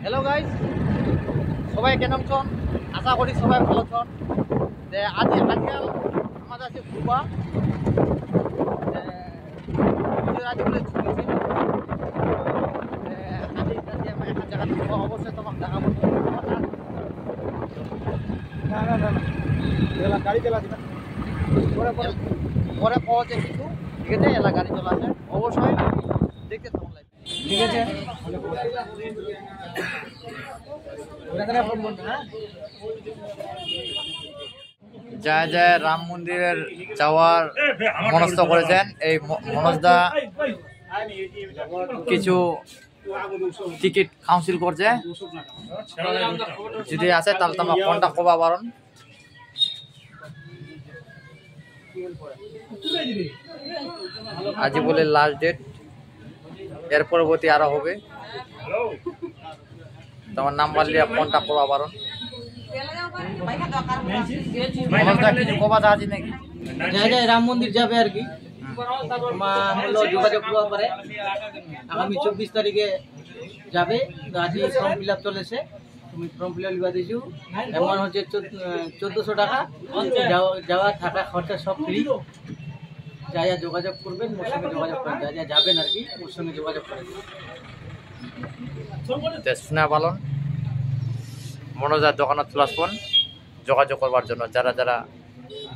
Hello guys সবাই কেমন ছন আশা করি সবাই ভালো ছন যে আজকাল আমাদের আছে ঘুরবা আজ বলে ছুটি ছিল একটা জায়গা অবশ্যই তোমাকে দেখাবো না না না না গাড়ি চালাচ্ছি না পরে পাওয়া যায় কিছু ঠিক আছে এলা গাড়ি চালাচ্ছে অবশ্যই দেখতে কেমন লাগে ঠিক আছে জয় জয় রাম মন্দিরের যাওয়ার মনস্থ করেছেন এই মনোজদা কিছু টিকিট কাউন্সিল করছে যদি আছে তাহলে তোমার কন্টাক্ট করবা পারেন আজ বলে লাস্ট ডেট এর পরবর্তী আরো হবে তোমার নাম্বার নিয়ে কন্টাক্ট করবা পারেন কিছু কবা আছে নাকি জয় জয় রাম মন্দির যাবে আর কি যোগাযোগ করতে পারে আগামী 24 তারিখে যাবে আজ ফর্ম ফিল আপ চলেছে তুমি ফর্ম ফিল আপ লিবা দিছো এমন হচ্ছে 1400 টাকা যাওয়া থাকা খরচা সব ফ্রি যা যা যোগাযোগ করবেন ওর সঙ্গে যোগাযোগ করেন যা যা যাবেন আর কি ওর সঙ্গে যোগাযোগ করেন স্নেহ পালন মনোজার দোকানে তুলাসপন যোগাযোগ করবার জন্য যারা যারা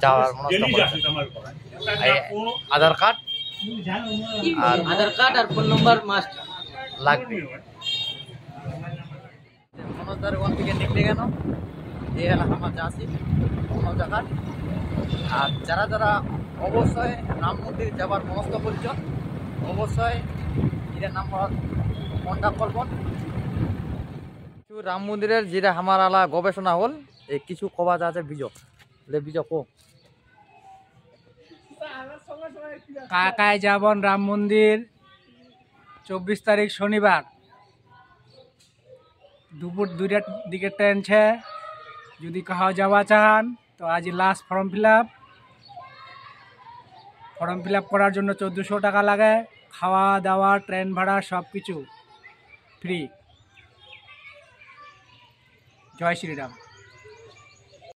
যাওয়ার মনস্থ করেছেন আধার কার্ড আর ফোন নম্বর মাস্ট লাগবে মনোজার ওখান থেকে নিকলে গেল এই এলাকা আমার যাচ্ছি মনোজার আর যারা যারা অবশ্যই রাম মন্দির যাবার মনস্থ করেছেন অবশ্যই এর নাম্বার কন্ট্যাক্ট করবেন রাম মন্দিরের যেটা আমার আলা গবেষণা হল এই কিছু কবাজ আছে বিজয় বিজয় কো কাকায় যাবন রাম মন্দির 24 তারিখ শনিবার দুপুর 2টার দিকে ট্রেন ছে যদি কাহাও যাওয়া চান তো আজ লাস্ট ফর্ম ফিল আপ করার জন্য 1400 টাকা লাগে খাওয়া দাওয়া ট্রেন ভাড়া সব কিছু ফ্রি জয় শ্রীরাম।